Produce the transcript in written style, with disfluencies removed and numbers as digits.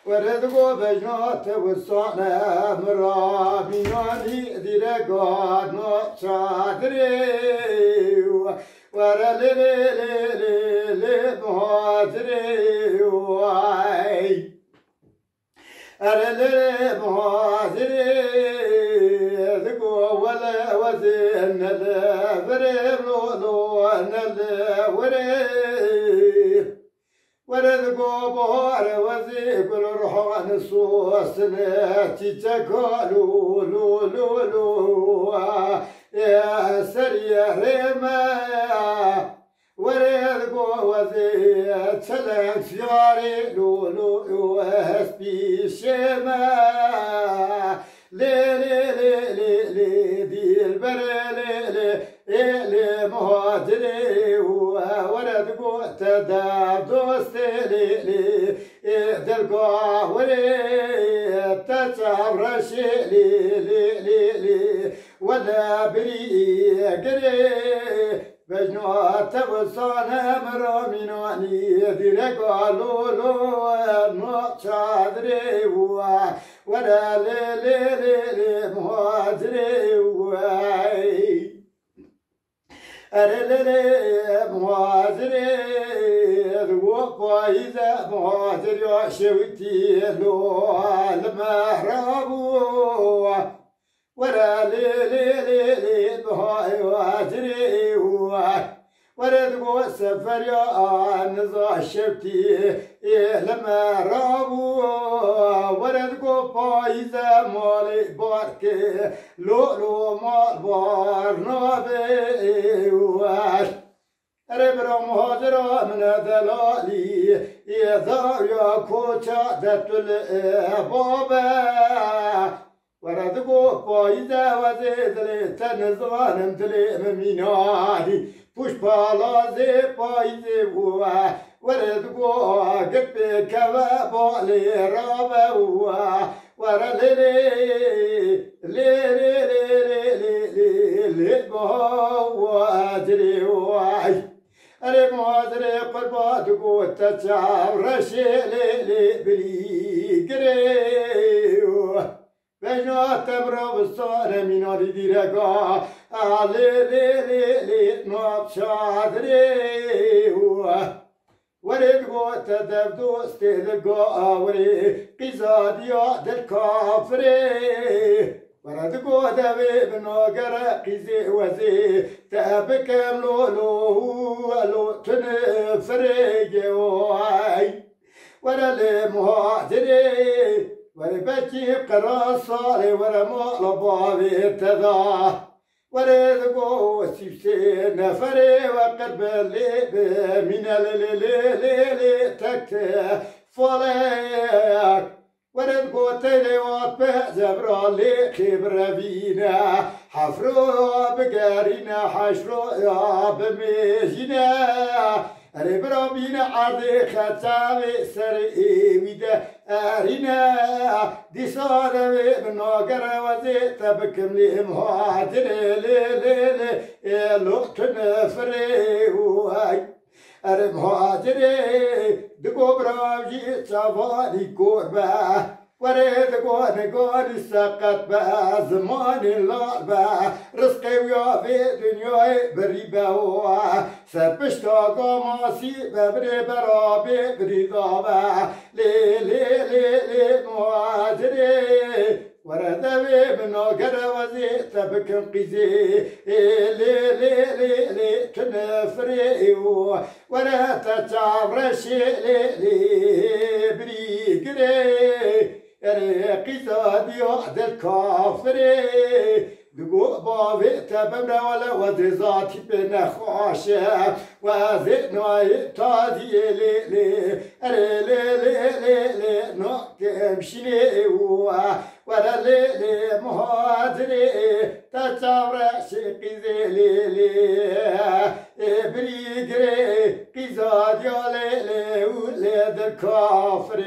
وردقو بجنات وصانا مرابياني ديرقاد نصادري ورا لي مهادري واي أرلي مهادري ذقو ولا وزن الفريم لولو أن الوريم ورزقو بوار وزي كل روحان صوص ناتي تكالو لو لو لو يا سريع ريما ورزقو وزي تلم سياري لو لو وهسبي شما لي لي لي لي لي دي البري لي لي مهاجري وردقو تداب دوستي لي دلقو وري تتعب رشي لي ولا بري قري بجنوات وصانا مراميناني ديرقو لولو نوشادري ولا لي مهاجري أرلي مهاجري وقايدة مهاجري شوتي لو المهربو ولا لي مهاجري وردقو السفر يا نزا شبتي لما رابو وردقو فايزة مالي باركي لولو مال بار نابي ربرا مهاجرا من دلالي إذا يا كوشا دتل بابا وردقو فايزة وزيدلي تنزوانم تلي مميناني پوش بالا زی پایزی بوا وردگو گپی کوا بالی رابه بوا ورا لی مهاجری وای اره مهاجری قرباتگو تچاو رشی لی بری گری بجنات تمرا بستان میناری دیرگا لي نوب شادري وريدقو تدبدو استهدقو وري قزاديا دالكافري وردقو دبي بنوغر قزي وزي تابكم لولو تنفري واي ورالي مهاجري وربكي قراصالي ورمال بابي تذا ورزقو سيبسي نفري وقرب لي من الليل تكتي فليك ورزقو تيلي وطبع زبرالي خبر بينا حفرو بقارينا حشرو بميجينا ربرا بينا عرضي خطابي سرئي ويدا أرينا دي صاري بناقر وزي تبكم لي مهاجري لي لقط نفري وهاي أرم مهاجري دقو براوجي صفاني كوربا وريد قواني سقط بها زمان اللعبة رزقي ويا في دنياي بريبا سبشتا قماسي ببري برابي بريضابا لي مهاجري وردوي بناقر وزي تبكم قزي لي تنفري ورا تتعبرشي لي بريقري قصاد يعد الكافري دقو باوي تبمنا ولا وذاتي بنخوشه وذنوي تادي لي لي لي نو كمشني ولا لي مهادري تتورى شقي لي بريقري قزاد يا لي ولاد الكافر